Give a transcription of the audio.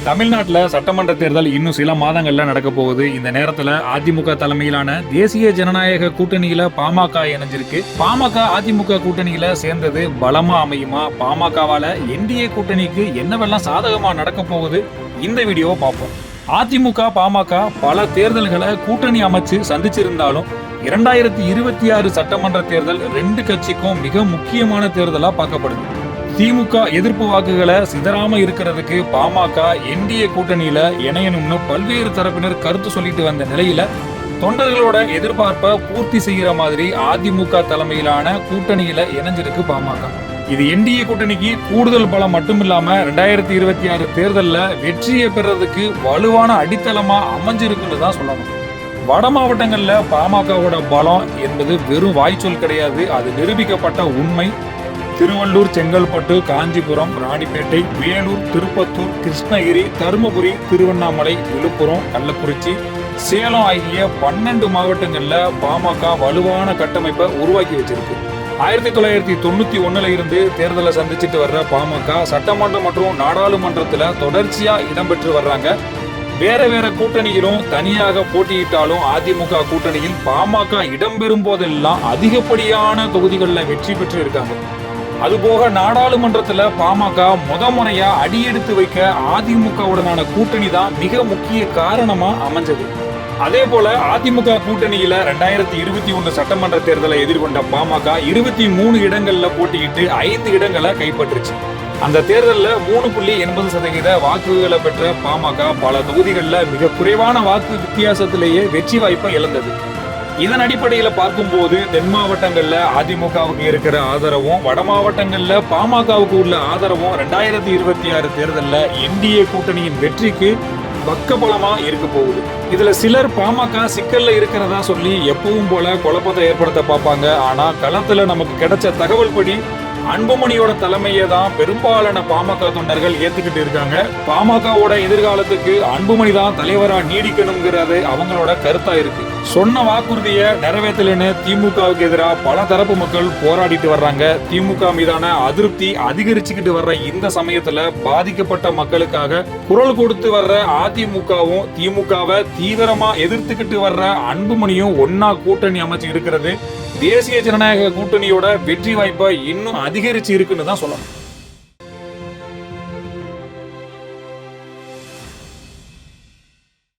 தமிழ்நாட்டில் சட்டமன்ற தேர்தல் இன்னும் சில மாதங்கள்ல நடக்க போகுது. இந்த நேரத்துல அதிமுக தலைமையிலான தேசிய ஜனநாயக கூட்டணியில பாமக இணைஞ்சிருக்கு. பாமக அதிமுக கூட்டணியில சேர்ந்தது பலமா அமையுமா? பாமகவால என்டிஏ கூட்டணிக்கு என்னவெல்லாம் சாதகமா நடக்க போகுது? இந்த வீடியோவை பார்ப்போம். அதிமுக பாமக பல தேர்தல்களை கூட்டணி அமைச்சு சந்திச்சிருந்தாலும் 2026 சட்டமன்ற தேர்தல் ரெண்டு கட்சிக்கும் மிக முக்கியமான தேர்தலா பார்க்கப்படுது. திமுக எதிர்ப்பு வாக்குகளை சிதறாம இருக்கிறதுக்கு பாமக என்டிஏ கூட்டணியில இணையணும்னு பல்வேறு தரப்பினர் கருத்து சொல்லிட்டு வந்த நிலையில தொண்டர்களோட எதிர்பார்ப்பை பூர்த்தி செய்கிற மாதிரி அதிமுக தலைமையிலான கூட்டணியில இணைஞ்சிருக்கு பாமக. இது என்டிஏ கூட்டணிக்கு கூடுதல் பலம் மட்டும் இல்லாம 2026 தேர்தல்ல வெற்றியை பெறதுக்கு வலுவான அடித்தளமா அமைஞ்சிருக்குன்னு தான் சொல்லணும். வட மாவட்டங்கள்ல பாமகவோட பலம் என்பது வெறும் வாய்ச்சொல் கிடையாது, அது நிரூபிக்கப்பட்ட உண்மை. திருவள்ளூர், செங்கல்பட்டு, காஞ்சிபுரம், ராணிப்பேட்டை, வேலூர், திருப்பத்தூர், கிருஷ்ணகிரி, தருமபுரி, திருவண்ணாமலை, விழுப்புரம், கள்ளக்குறிச்சி, சேலம் ஆகிய 12 மாவட்டங்கள்ல பாமக வலுவான கட்டமைப்பை உருவாக்கி வச்சிருக்கு. 1991 இருந்து தேர்தலை சந்திச்சுட்டு வர்ற பாமக சட்டமன்றம் மற்றும் நாடாளுமன்றத்துல தொடர்ச்சியா இடம்பெற்று வர்றாங்க. வேற கூட்டணியிலும் தனியாக போட்டியிட்டாலும் அதிமுக கூட்டணியில் பாமக இடம்பெறும் போதெல்லாம் அதிகப்படியான தொகுதிகளில் வெற்றி பெற்று இருக்காங்க. அதுபோக நாடாளுமன்றத்துல பாமக முறையா அடியெடுத்து வைக்க அதிமுகவுடனான கூட்டணி தான் மிக முக்கிய காரணமா அமைஞ்சது. அதே போல அதிமுக கூட்டணியில 2021 சட்டமன்ற தேர்தலை எதிர்கொண்ட பாமக 23 இடங்கள்ல போட்டியிட்டு 5 இடங்களை கைப்பற்றுச்சு. அந்த தேர்தலில் 3.80% வாக்குகளை பெற்ற பாமக பல தொகுதிகளில் மிக குறைவான வாக்கு வித்தியாசத்திலேயே வெற்றி வாய்ப்பை இழந்தது. இதன் அடிப்படையில் பார்க்கும்போது தென் மாவட்டங்கள்ல அதிமுகவுக்கு இருக்கிற ஆதரவும் வட மாவட்டங்கள்ல பாமகவுக்கு உள்ள ஆதரவும் 2026 தேர்தலில் என்டிஏ கூட்டணியின் வெற்றிக்கு பக்கபலமா இருக்க போகுது. இதுல சிலர் பாமக சிக்கல்ல இருக்கிறதா சொல்லி எப்பவும் போல குழப்பத்தை ஏற்படுத்த பார்ப்பாங்க. ஆனா களத்துல நமக்கு கிடைச்ச தகவல் படி அன்புமணியோட தலைமையை தான் பெரும்பாலான பாமக தொண்டர்கள் ஏத்துக்கிட்டு இருக்காங்க. பாமகவோட எதிர்காலத்துக்கு அன்புமணி தான் தலைவரா நீடிக்கணுங்கிறது அவங்களோட கருத்தா இருக்கு. சொன்ன வாக்குறுதியை நிறைவேற்றலன்னு திமுகவுக்கு எதிராக பல தரப்பு மக்கள் போராடிட்டு வர்றாங்க. திமுக மீதான அதிருப்தி அதிகரிச்சுக்கிட்டு வர்ற இந்த சமயத்துல பாதிக்கப்பட்ட மக்களுக்காக குரல் கொடுத்து வர்ற அதிமுகவும் திமுகவை தீவிரமா எதிர்த்துக்கிட்டு வர்ற அன்புமணியும் ஒன்னா கூட்டணி அமைச்சு இருக்கிறது தேசிய ஜனநாயக கூட்டணியோட வெற்றி வாய்ப்பை இன்னும் அதிகரிச்சு இருக்குன்னு தான் சொல்லணும்.